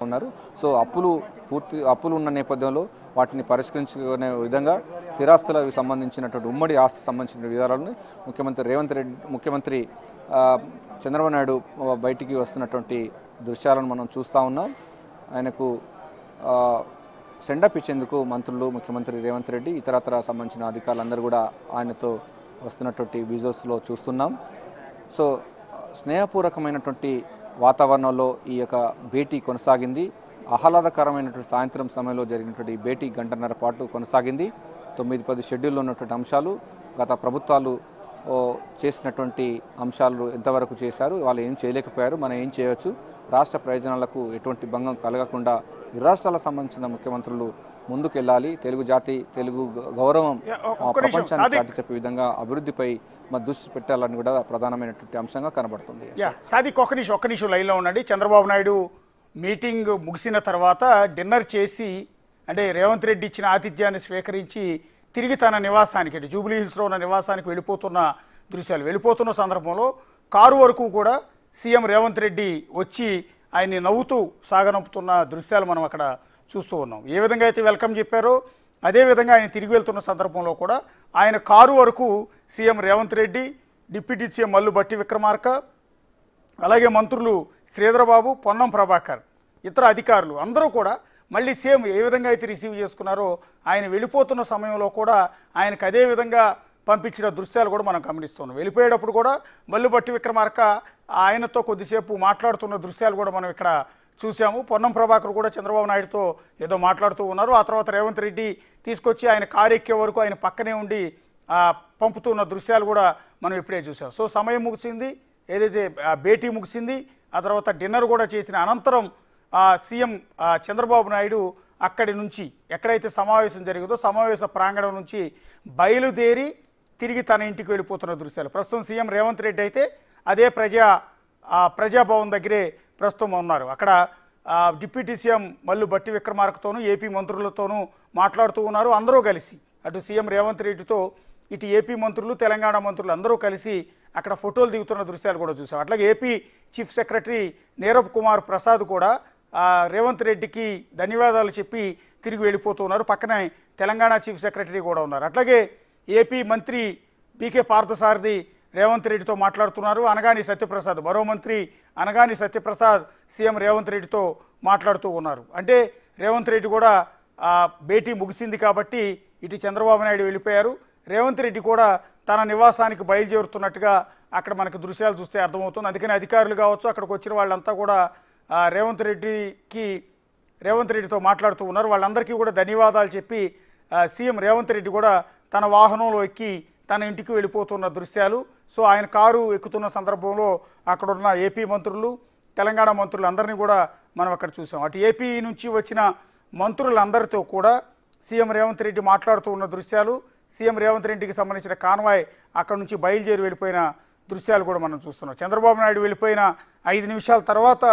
ఉన్నారు. సో అప్పులు ఉన్న నేపథ్యంలో వాటిని పరిష్కరించుకునే విధంగా స్థిరాస్తులకు సంబంధించినటువంటి ఉమ్మడి ఆస్తి సంబంధించిన వివరాలను ముఖ్యమంత్రి చంద్రబాబు నాయుడు బయటికి వస్తున్నటువంటి దృశ్యాలను మనం చూస్తూ ఉన్నాం. ఆయనకు సెండప్ ఇచ్చేందుకు మంత్రులు, ముఖ్యమంత్రి రేవంత్ రెడ్డి, ఇతరత్ర సంబంధించిన అధికారులందరూ కూడా ఆయనతో వస్తున్నటువంటి విజువల్స్లో చూస్తున్నాం. సో స్నేహపూర్వకమైనటువంటి వాతావరణంలో ఈ యొక్క భేటీ కొనసాగింది. ఆహ్లాదకరమైనటువంటి సాయంత్రం సమయంలో జరిగినటువంటి భేటీ గంటన్నర పాటు కొనసాగింది. 9-10 షెడ్యూల్లో ఉన్నటువంటి అంశాలు, గత ప్రభుత్వాలు చేసినటువంటి అంశాలు ఎంతవరకు చేశారు, వాళ్ళు ఏం చేయలేకపోయారు, మనం ఏం చేయవచ్చు, రాష్ట్ర ప్రయోజనాలకు ఎటువంటి భంగం కలగకుండా ఇరు రాష్ట్రాలకు సంబంధించిన ముఖ్యమంత్రులు ముందుకెళ్ళాలి, తెలుగు జాతి, తెలుగు గౌరవం ప్రపంచానికి చాటి చెప్పే విధంగా అభివృద్ధిపై దృష్టి పెట్టాలని కూడా ప్రధానమైనటువంటి అంశంగా కనబడుతుంది. సాదిక్ ఒక్క నిమిషం లైన్లో ఉండండి. చంద్రబాబు నాయుడు మీటింగ్ ముగిసిన తర్వాత డిన్నర్ చేసి, అంటే రేవంత్ రెడ్డి ఇచ్చిన ఆతిథ్యాన్ని స్వీకరించి తిరిగి తన నివాసానికి, అంటే జూబ్లీ హిల్స్లో ఉన్న నివాసానికి వెళ్ళిపోతున్న దృశ్యాలు, వెళ్ళిపోతున్న సందర్భంలో కారు వరకు కూడా సీఎం రేవంత్ రెడ్డి వచ్చి ఆయన్ని నవ్వుతూ సాగనంపుతున్న దృశ్యాలు మనం అక్కడ చూస్తూ ఉన్నాం. ఏ విధంగా అయితే వెల్కమ్ చెప్పారో అదేవిధంగా ఆయన తిరిగి వెళ్తున్న సందర్భంలో కూడా ఆయన కారు వరకు CM Revanth Reddy, deputy CM Mallu Bhatti Vikramarka, అలాగే మంత్రులు శ్రీధరబాబు, పొన్నం ప్రభాకర్, ఇతర అధికారులు అందరూ కూడా మళ్ళీ సేమ్ ఏ విధంగా అయితే రిసీవ్ చేసుకున్నారో ఆయన వెళ్ళిపోతున్న సమయంలో కూడా ఆయనకు అదే విధంగా పంపించిన దృశ్యాలు కూడా మనం గమనిస్తున్నాం. వెళ్ళిపోయేటప్పుడు కూడా మల్లు భట్టి విక్రమార్క ఆయనతో కొద్దిసేపు మాట్లాడుతున్న దృశ్యాలు కూడా మనం ఇక్కడ చూసాము. పొన్నం ప్రభాకర్ కూడా చంద్రబాబు నాయుడుతో ఏదో మాట్లాడుతూ ఉన్నారు. ఆ తర్వాత రేవంత్ రెడ్డి తీసుకొచ్చి ఆయన కారు ఎక్కే వరకు ఆయన పక్కనే ఉండి పంపుతున్న దృశ్యాలు కూడా మనం ఇప్పుడే చూసాం. సో సమయం ముగిసింది, ఏదైతే భేటీ ముగిసింది, ఆ తర్వాత డిన్నర్ కూడా చేసిన అనంతరం సీఎం చంద్రబాబు నాయుడు అక్కడి నుంచి ఎక్కడైతే సమావేశం జరిగిందో సమావేశ ప్రాంగణం నుంచి బయలుదేరి తిరిగి తన ఇంటికి వెళ్ళిపోతున్న దృశ్యాలు. ప్రస్తుతం సీఎం రేవంత్ రెడ్డి అయితే అదే ప్రజాభవన్ దగ్గరే ప్రస్తుతం ఉన్నారు. అక్కడ డిప్యూటీ సీఎం మల్లు భట్టి విక్రమార్కతోనూ ఏపీ మంత్రులతోనూ మాట్లాడుతూ ఉన్నారు. అందరూ కలిసి, అటు సీఎం రేవంత్ రెడ్డితో ఇటు ఏపీ మంత్రులు, తెలంగాణ మంత్రులు అందరూ కలిసి అక్కడ ఫోటోలు దిగుతున్న దృశ్యాలు కూడా చూసాం. అట్లాగే AP chief secretary Neerabh Kumar Prasad కూడా రేవంత్ రెడ్డికి ధన్యవాదాలు చెప్పి తిరిగి వెళ్ళిపోతూ ఉన్నారు. పక్కనే తెలంగాణ చీఫ్ సెక్రటరీ కూడా ఉన్నారు. అట్లాగే ఏపీ మంత్రి పీకే పార్థసారథి రేవంత్ రెడ్డితో మాట్లాడుతున్నారు. అనగాని సత్యప్రసాద్, మరో మంత్రి అనగాని సత్యప్రసాద్ సీఎం రేవంత్ రెడ్డితో మాట్లాడుతూ ఉన్నారు. అంటే రేవంత్ రెడ్డి కూడా భేటీ ముగిసింది కాబట్టి ఇటు చంద్రబాబు నాయుడు వెళ్ళిపోయారు, రేవంత్ రెడ్డి కూడా తన నివాసానికి బయలుదేరుతున్నట్టుగా అక్కడ మనకు దృశ్యాలు చూస్తే అర్థమవుతుంది. అందుకని అధికారులు కావచ్చు, అక్కడికి వచ్చిన వాళ్ళంతా కూడా రేవంత్ రెడ్డితో మాట్లాడుతూ ఉన్నారు. వాళ్ళందరికీ కూడా ధన్యవాదాలు చెప్పి సీఎం రేవంత్ రెడ్డి కూడా తన వాహనంలో ఎక్కి తన ఇంటికి వెళ్ళిపోతున్న దృశ్యాలు. సో ఆయన కారు ఎక్కుతున్న సందర్భంలో అక్కడున్న ఏపీ మంత్రులు, తెలంగాణ మంత్రులు అందరినీ కూడా మనం అక్కడ చూసాం. అటు ఏపీ నుంచి వచ్చిన మంత్రులందరితో కూడా సీఎం రేవంత్ రెడ్డి మాట్లాడుతూ ఉన్న దృశ్యాలు, సీఎం రేవంత్ రెడ్డికి సంబంధించిన కాన్వాయ్ అక్కడ నుంచి బయలుదేరి వెళ్ళిపోయిన దృశ్యాలు కూడా మనం చూస్తున్నాం. చంద్రబాబు నాయుడు వెళ్ళిపోయిన 5 నిమిషాల తర్వాత